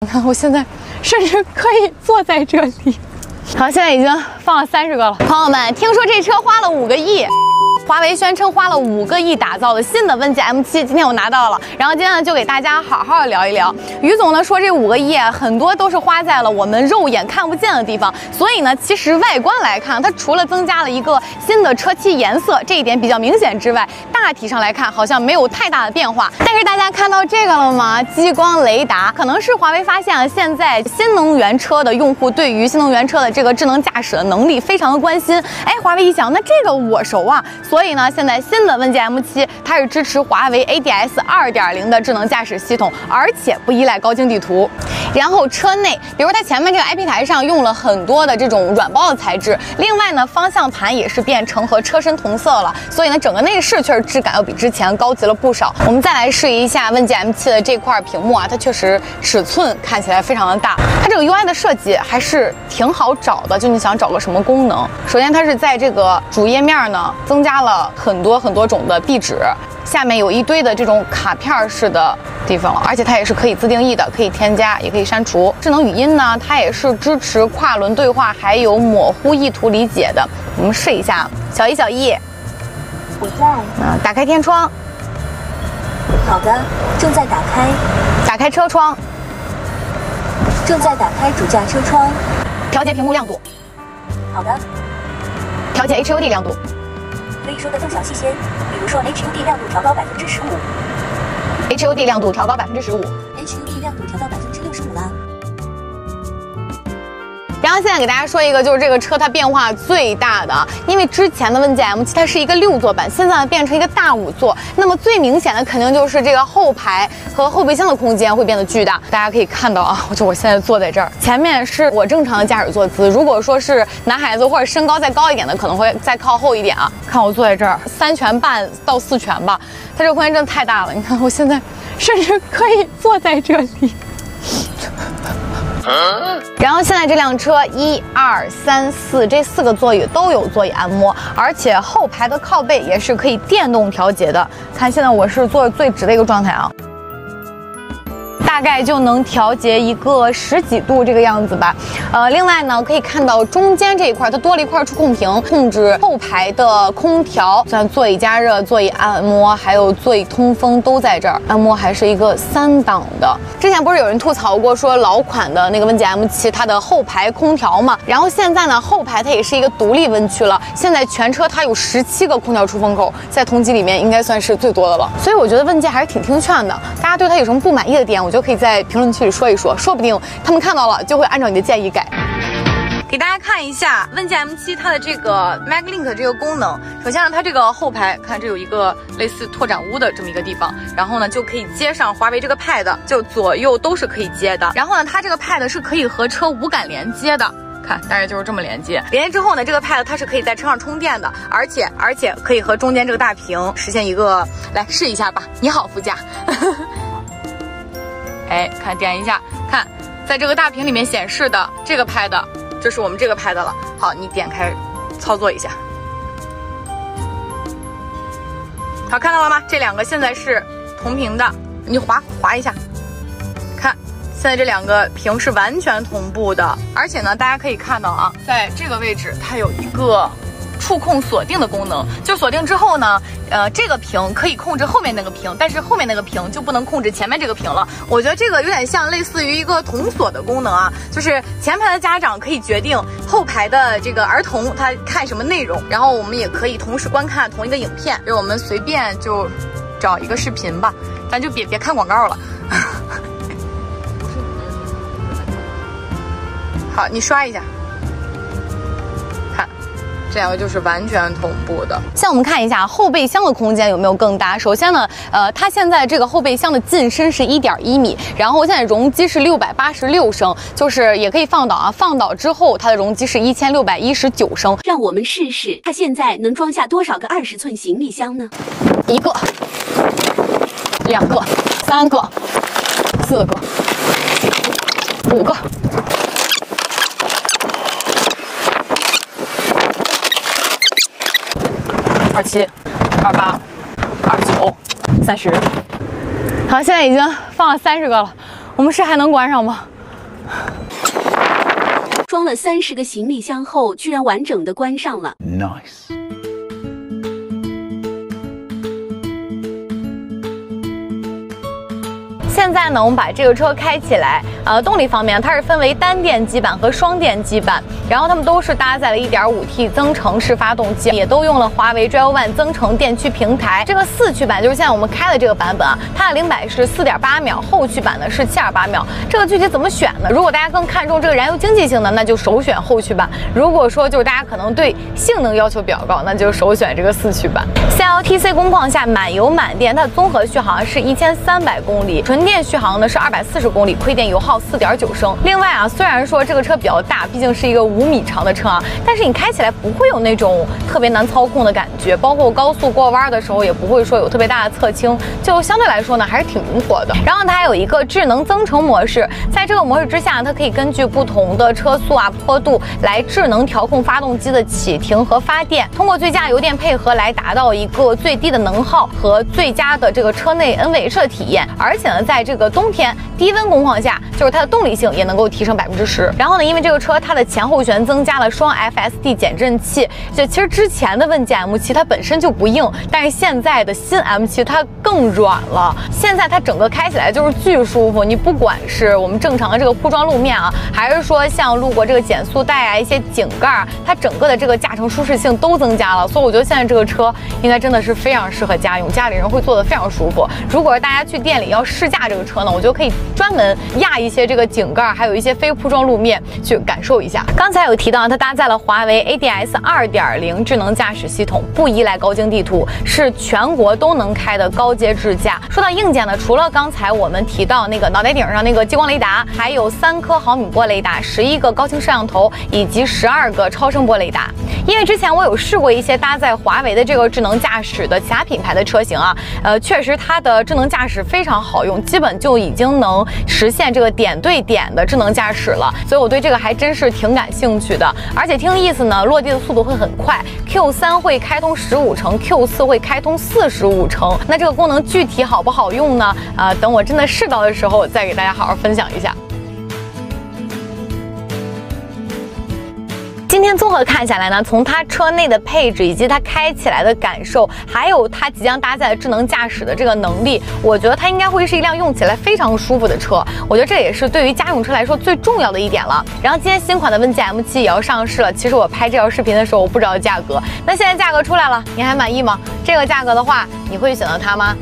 你看，我现在甚至可以坐在这里。好，现在已经放了30个了。朋友们，听说这车花了5个亿。 华为宣称花了5个亿打造的新的问界 M7，今天我拿到了，然后今天呢就给大家好好聊一聊。于总呢说这5个亿很多都是花在了我们肉眼看不见的地方，所以呢其实外观来看，它除了增加了一个新的车漆颜色，这一点比较明显之外，大体上来看好像没有太大的变化。但是大家看到这个了吗？激光雷达，可能是华为发现了现在新能源车的用户对于新能源车的这个智能驾驶的能力非常的关心。哎，华为一想，那这个我熟啊。 所以呢，现在新的问界 M7它是支持华为 ADS 2.0的智能驾驶系统，而且不依赖高精地图。然后车内，比如它前面这个 IP 台上用了很多的这种软包的材质，另外呢，方向盘也是变成和车身同色了，所以呢，整个内饰确实质感要比之前高级了不少。我们再来试一下问界 M7的这块屏幕啊，它确实尺寸看起来非常的大。它这个 UI 的设计还是挺好找的，就你想找个什么功能，首先它是在这个主页面呢增加了很多种的壁纸，下面有一堆的这种卡片式的地方了，而且它也是可以自定义的，可以添加也可以删除。智能语音呢，它也是支持跨轮对话，还有模糊意图理解的。我们试一下，小一，我在。打开天窗。好的，正在打开。打开车窗。正在打开主驾车窗。调节屏幕亮度。好的。调节 HUD 亮度。 可以说的更详细些，比如说 HUD 亮度调高15%。HUD 亮度调高15%。HUD 亮度调到65%啦。然后现在给大家说一个，就是这个车它变化最大的，因为之前的问界 M7它是一个6座版，现在变成一个大5座，那么最明显的肯定就是这个后排和后备箱的空间会变得巨大。大家可以看到啊，我现在坐在这儿，前面是我正常的驾驶坐姿，如果说是男孩子或者身高再高一点的，可能会再靠后一点啊。看我坐在这儿，3拳半到4拳吧，它这个空间真的太大了。你看我现在甚至可以坐在这里。然后现在这辆车1、2、3、4这4个座椅都有座椅按摩，而且后排的靠背也是可以电动调节的。看现在我是坐最直的一个状态啊。 大概就能调节一个10几度这个样子吧。另外呢，可以看到中间这一块它多了一块触控屏，控制后排的空调，像座椅加热、座椅按摩，还有座椅通风都在这儿。按摩还是一个3档的。之前不是有人吐槽过说老款的那个问界 M7它的后排空调嘛？然后现在呢，后排它也是一个独立温区了。现在全车它有17个空调出风口，在同级里面应该算是最多的了。所以我觉得问界还是挺听劝的。大家对它有什么不满意的点，我就可以在评论区里说一说，说不定他们看到了就会按照你的建议改。给大家看一下问界 M7它的这个 MagLink 这个功能。首先呢，它这个后排看这有一个类似拓展坞的这么一个地方，然后呢就可以接上华为这个 Pad， 就左右都是可以接的。然后呢，它这个 Pad 是可以和车无感连接的。 看，大概就是这么连接。连接之后呢，这个 Pad 它是可以在车上充电的，而且可以和中间这个大屏实现一个，来试一下吧。你好，副驾。哎，看点一下，看，在这个大屏里面显示的这个 Pad， 这是我们这个 Pad 了。好，你点开操作一下。好，看到了吗？这两个现在是同屏的，你滑一下，看。 现在这两个屏是完全同步的，而且呢，大家可以看到啊，在这个位置它有一个触控锁定的功能，就锁定之后呢，这个屏可以控制后面那个屏，但是后面那个屏就不能控制前面这个屏了。我觉得这个有点像类似于一个童锁的功能啊，就是前排的家长可以决定后排的这个儿童他看什么内容，然后我们也可以同时观看同一个影片，就我们随便就找一个视频吧，咱就别看广告了。好，你刷一下，看，这两个就是完全同步的。现在我们看一下后备箱的空间有没有更大。首先呢，它现在这个后备箱的进深是1.1米，然后现在容积是686升，就是也可以放倒啊。放倒之后，它的容积是1619升。让我们试试，它现在能装下多少个20寸行李箱呢？1个、2个、3个、4个、5个。 27、28、29、30，好，现在已经放了30个了。我们是还能关上吗？装了30个行李箱后，居然完整的关上了。Nice。现在呢，我们把这个车开起来。动力方面，它是分为单电机版和双电机版，然后它们都是搭载了 1.5T 增程式发动机，也都用了华为 Drive One 增程电驱平台。这个4驱版就是现在我们开的这个版本啊，它的0-100是4.8秒，后驱版呢是7.8秒。这个具体怎么选呢？如果大家更看重这个燃油经济性呢，那就首选后驱版；如果说就是大家可能对性能要求比较高，那就首选这个4驱版。CLTC 工况下满油满电，它的综合续航是1300公里，纯电续航呢是240公里，亏电油耗4.9升。另外啊，虽然说这个车比较大，毕竟是一个5米长的车啊，但是你开起来不会有那种特别难操控的感觉，包括高速过弯的时候也不会说有特别大的侧倾，就相对来说呢还是挺灵活的。然后它还有一个智能增程模式，在这个模式之下，它可以根据不同的车速啊、坡度来智能调控发动机的启停和发电，通过最佳油电配合来达到一个最低的能耗和最佳的这个车内 NVH 的体验。而且呢，在这个冬天低温工况下，就是它的动力性也能够提升10%。然后呢，因为这个车它的前后悬增加了双 FSD 减震器，就其实之前的问界 M7 它本身就不硬，但是现在的新 M7 它更软了。现在它整个开起来就是巨舒服，你不管是我们正常的这个铺装路面啊，还是说像路过这个减速带啊、一些井盖，它整个的这个驾乘舒适性都增加了。所以我觉得现在这个车应该真的是非常适合家用，家里人会坐得非常舒服。如果大家去店里要试驾这个车呢，我觉得可以专门压一些这个井盖，还有一些非铺装路面去感受一下。刚才有提到它搭载了华为 ADS 2.0 智能驾驶系统，不依赖高精地图，是全国都能开的高阶智驾。说到硬件呢，除了刚才我们提到那个脑袋顶上那个激光雷达，还有3颗毫米波雷达、11个高清摄像头以及12个超声波雷达。因为之前我有试过一些搭载华为的这个智能驾驶的其他品牌的车型啊，确实它的智能驾驶非常好用，基本就已经能实现这个点对点的智能驾驶了，所以我对这个还真是挺感兴趣的。而且听意思呢，落地的速度会很快 ，Q3 会开通15成 ，Q4 会开通45成。那这个功能具体好不好用呢？等我真的试到的时候再给大家好好分享一下。今天综合看下来呢，从它车内的配置以及它开起来的感受，还有它即将搭载的智能驾驶的这个能力，我觉得它应该会是一辆用起来非常舒服的车。我觉得这也是对于家用车来说最重要的一点了。然后今天新款的问界 M7 也要上市了，其实我拍这条视频的时候我不知道价格，那现在价格出来了，你还满意吗？这个价格的话，你会选择它吗？